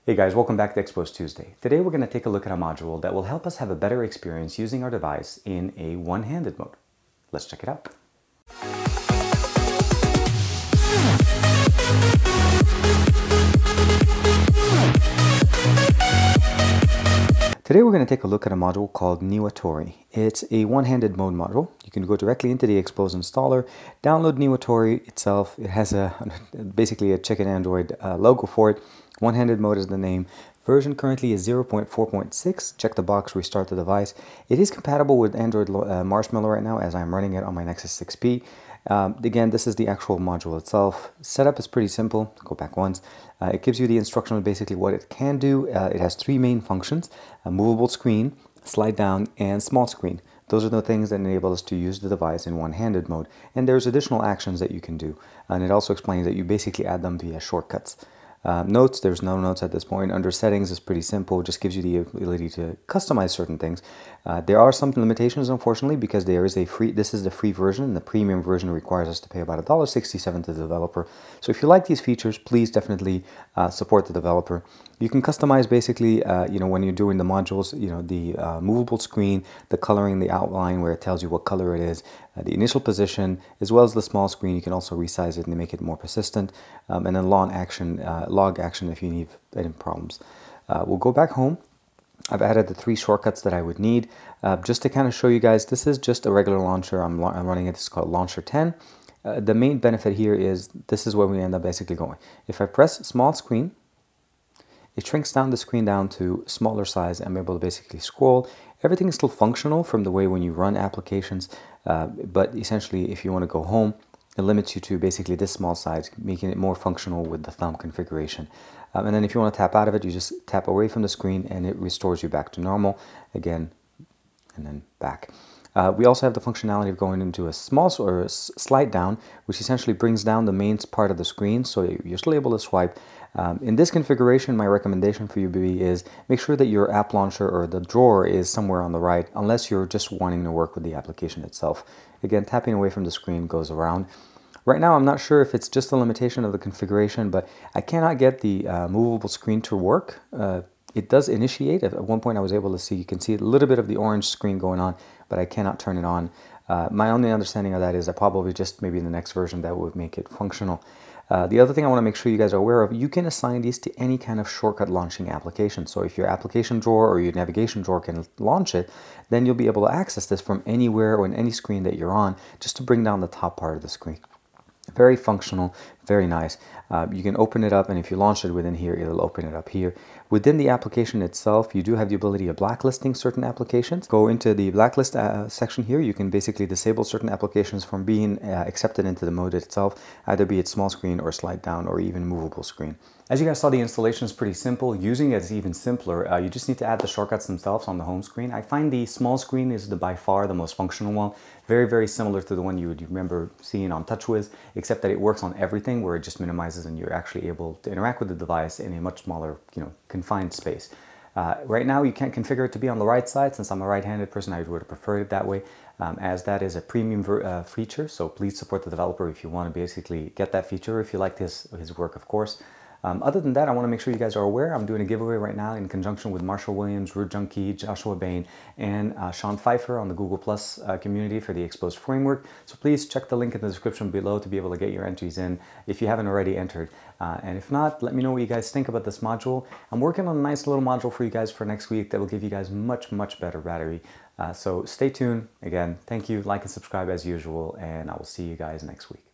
Hey guys, welcome back to Xposed Tuesday. Today we're going to take a look at a module that will help us have a better experience using our device in a one-handed mode. Let's check it out. Today we're going to take a look at a module called NIWATORI. It's a one-handed mode module. You can go directly into the Xposed installer, download NIWATORI itself. It has basically a chicken Android logo for it. One-handed mode is the name. Version currently is 0.4.6. Check the box, restart the device. It is compatible with Android Marshmallow right now as I'm running it on my Nexus 6P. Again, this is the actual module itself. Setup is pretty simple. Go back once. It gives you the instruction on basically what it can do. It has three main functions: a movable screen, slide down, and small screen. Those are the things that enable us to use the device in one-handed mode. And there's additional actions that you can do. And it also explains that you basically add them via shortcuts. Notes, there's no notes at this point. Under settings is pretty simple, it just gives you the ability to customize certain things. There are some limitations, unfortunately, because there is this is the free version, and the premium version requires us to pay about $1.67 to the developer. So if you like these features, please definitely support the developer. You can customize basically, when you're doing the modules, the movable screen, the coloring, the outline where it tells you what color it is, the initial position, as well as the small screen. You can also resize it and make it more persistent, and then log action if you need any problems. We'll go back home. I've added the three shortcuts that I would need. Just to kind of show you guys, this is just a regular launcher. I'm running it. It's called Launcher 10. The main benefit here is this is where we end up basically going. If I press small screen, it shrinks down the screen down to smaller size. I'm able to basically scroll. Everything is still functional from the way when you run applications, but essentially if you want to go home, it limits you to basically this small size, making it more functional with the thumb configuration. And then if you want to tap out of it, you just tap away from the screen and it restores you back to normal again, and then back. We also have the functionality of going into a slide down, which essentially brings down the main part of the screen, so you're still able to swipe. In this configuration, my recommendation for you is make sure that your app launcher or the drawer is somewhere on the right, unless you're just wanting to work with the application itself. Again, tapping away from the screen goes around. Right now, I'm not sure if it's just a limitation of the configuration, but I cannot get the movable screen to work. It does initiate. At one point I was able to see, you can see a little bit of the orange screen going on, but I cannot turn it on. My only understanding of that is that probably just maybe in the next version that would make it functional. The other thing I want to make sure you guys are aware of, you can assign these to any kind of shortcut launching application. So if your application drawer or your navigation drawer can launch it, then you'll be able to access this from anywhere or in any screen that you're on, just to bring down the top part of the screen. Very functional, very nice. You can open it up, and if you launch it within here, it'll open it up here. Within the application itself, you do have the ability of blacklisting certain applications. Go into the blacklist section here. You can basically disable certain applications from being accepted into the mode itself, either be it small screen or slide down or even movable screen. As you guys saw, the installation is pretty simple. Using it is even simpler. You just need to add the shortcuts themselves on the home screen. I find the small screen is by far the most functional one. Very, very similar to the one you would remember seeing on TouchWiz, except that it works on everything, where it just minimizes and you're actually able to interact with the device in a much smaller, confined space. Right now, you can't configure it to be on the right side. Since I'm a right-handed person, I would have preferred it that way, as that is a premium feature. So please support the developer if you want to basically get that feature, if you like his work, of course. Other than that, I want to make sure you guys are aware I'm doing a giveaway right now in conjunction with Marshall Williams, Root Junky, Joshua Bane, and Shawn Pfeiffer on the Google Plus community for the Xposed Framework. So please check the link in the description below to be able to get your entries in if you haven't already entered. And if not, let me know what you guys think about this module. I'm working on a nice little module for you guys for next week that will give you guys much, much better battery. So stay tuned. Again, thank you, like and subscribe as usual, and I will see you guys next week.